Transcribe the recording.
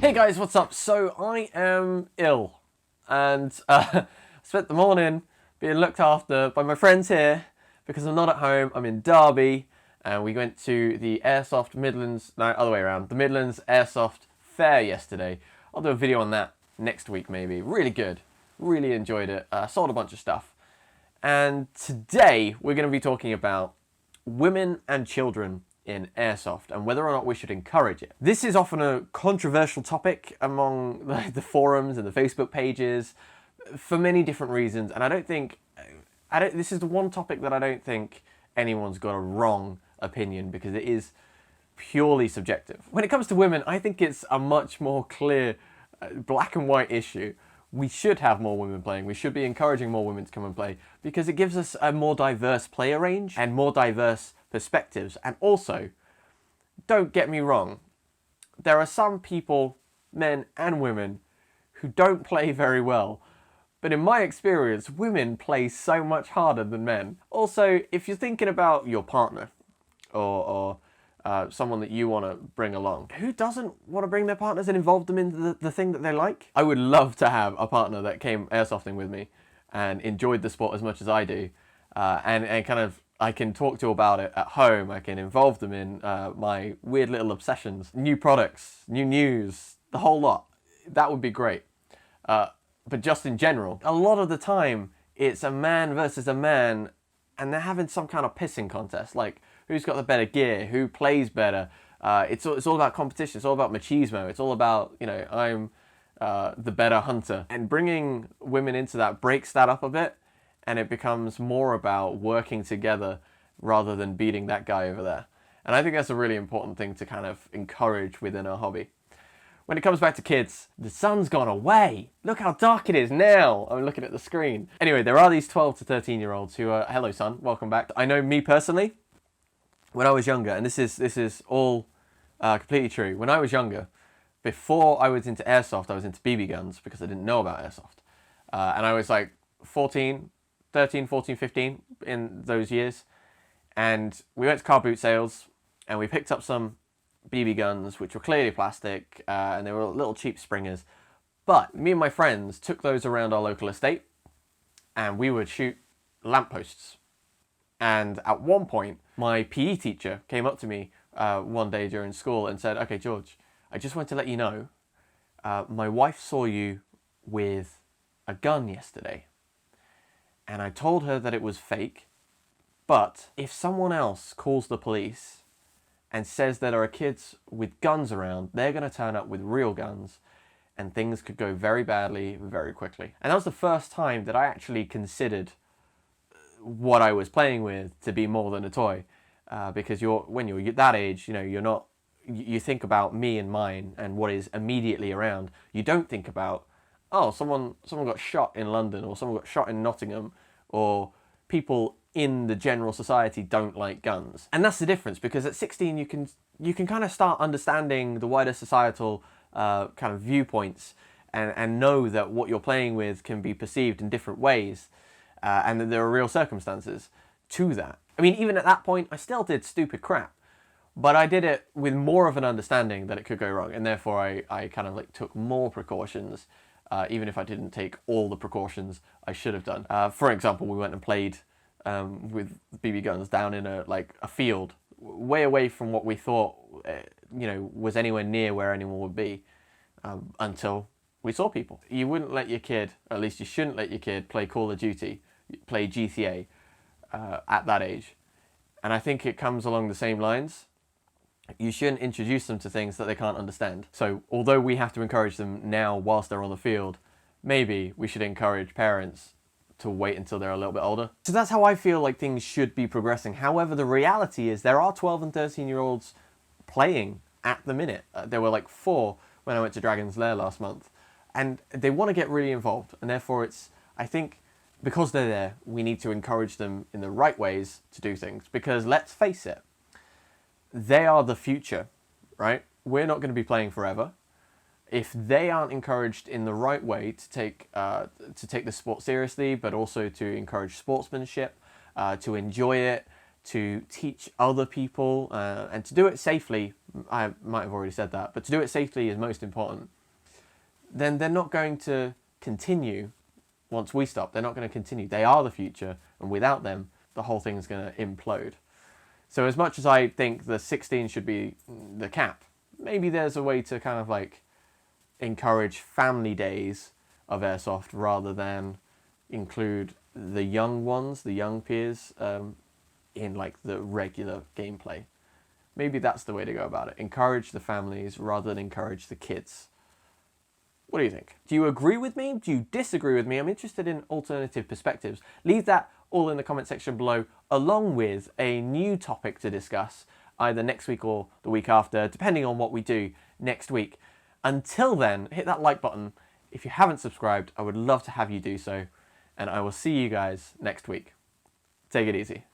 Hey guys, what's up? So I am ill and spent the morning being looked after by my friends here because I'm not at home. I'm in Derby and we went to the Airsoft Midlands, no, other way around, the Midlands Airsoft Fair yesterday. I'll do a video on that next week maybe. Really good. Really enjoyed it. Sold a bunch of stuff. And today we're going to be talking about women and children in airsoft and whether or not we should encourage it. This is often a controversial topic among the forums and the Facebook pages for many different reasons, and this is the one topic that I don't think anyone's got a wrong opinion because it is purely subjective. When it comes to women, I think it's a much more clear black and white issue. We should have more women playing. We should be encouraging more women to come and play because it gives us a more diverse player range and more diverse perspectives. And also, don't get me wrong, there are some people, men and women, who don't play very well. But in my experience, women play so much harder than men. Also, if you're thinking about your partner or someone that you want to bring along, who doesn't want to bring their partners and involve them in the thing that they like? I would love to have a partner that came airsofting with me and enjoyed the sport as much as I do, and kind of I can talk to about it at home. I can involve them in my weird little obsessions, new products, new news, the whole lot. That would be great. But just in general, a lot of the time it's a man versus a man and they're having some kind of pissing contest, like who's got the better gear, who plays better. It's all about competition. It's all about machismo. It's all about, I'm the better hunter. And bringing women into that breaks that up a bit, and it becomes more about working together rather than beating that guy over there. And I think that's a really important thing to kind of encourage within our hobby. When it comes back to kids, the sun's gone away. Look how dark it is now. I'm looking at the screen. Anyway, there are these 12 to 13-year-olds who are, hello son, welcome back. I know me personally, when I was younger, and this is all completely true. When I was younger, before I was into airsoft, I was into BB guns because I didn't know about airsoft. And I was like 13, 14, 15 in those years. And we went to car boot sales and we picked up some BB guns, which were clearly plastic, and they were little cheap springers. But me and my friends took those around our local estate and we would shoot lampposts. And at one point, my PE teacher came up to me one day during school and said, "Okay, George, I just want to let you know, my wife saw you with a gun yesterday. And I told her that it was fake, but if someone else calls the police and says that there are kids with guns around, they're going to turn up with real guns and things could go very badly very quickly." And that was the first time that I actually considered what I was playing with to be more than a toy, because when you're that age, you think about me and mine and what is immediately around. You don't think about, oh, someone got shot in London or someone got shot in Nottingham, or people in the general society don't like guns. And that's the difference, because at 16 you can kind of start understanding the wider societal kind of viewpoints and know that what you're playing with can be perceived in different ways, and that there are real circumstances to that. I mean, even at that point, I still did stupid crap, but I did it with more of an understanding that it could go wrong, and therefore I kind of took more precautions, even if I didn't take all the precautions I should have done. For example, we went and played with BB guns down in a field, way away from what we thought was anywhere near where anyone would be, until we saw people. You wouldn't let your kid, or at least you shouldn't let your kid, play Call of Duty, play GTA at that age. And I think it comes along the same lines. You shouldn't introduce them to things that they can't understand. So although we have to encourage them now whilst they're on the field, maybe we should encourage parents to wait until they're a little bit older. So that's how I feel like things should be progressing. However, the reality is there are 12 and 13-year-olds playing at the minute. There were 4 when I went to Dragon's Lair last month. And they want to get really involved. And therefore I think because they're there, we need to encourage them in the right ways to do things. Because let's face it, they are the future, right? We're not going to be playing forever. If they aren't encouraged in the right way to take the sport seriously, but also to encourage sportsmanship, to enjoy it, to teach other people, and to do it safely. I might have already said that, but to do it safely is most important. then they're not going to continue once we stop. They're not going to continue. They are the future, and without them, the whole thing is going to implode. So as much as I think the 16 should be the cap, maybe there's a way to kind of like encourage family days of airsoft rather than include the young ones, the young peers, in like the regular gameplay. Maybe that's the way to go about it. Encourage the families rather than encourage the kids. What do you think? Do you agree with me? Do you disagree with me? I'm interested in alternative perspectives. Leave that all in the comment section below, along with a new topic to discuss, either next week or the week after, depending on what we do next week. Until then, hit that like button. If you haven't subscribed, I would love to have you do so, and I will see you guys next week. Take it easy.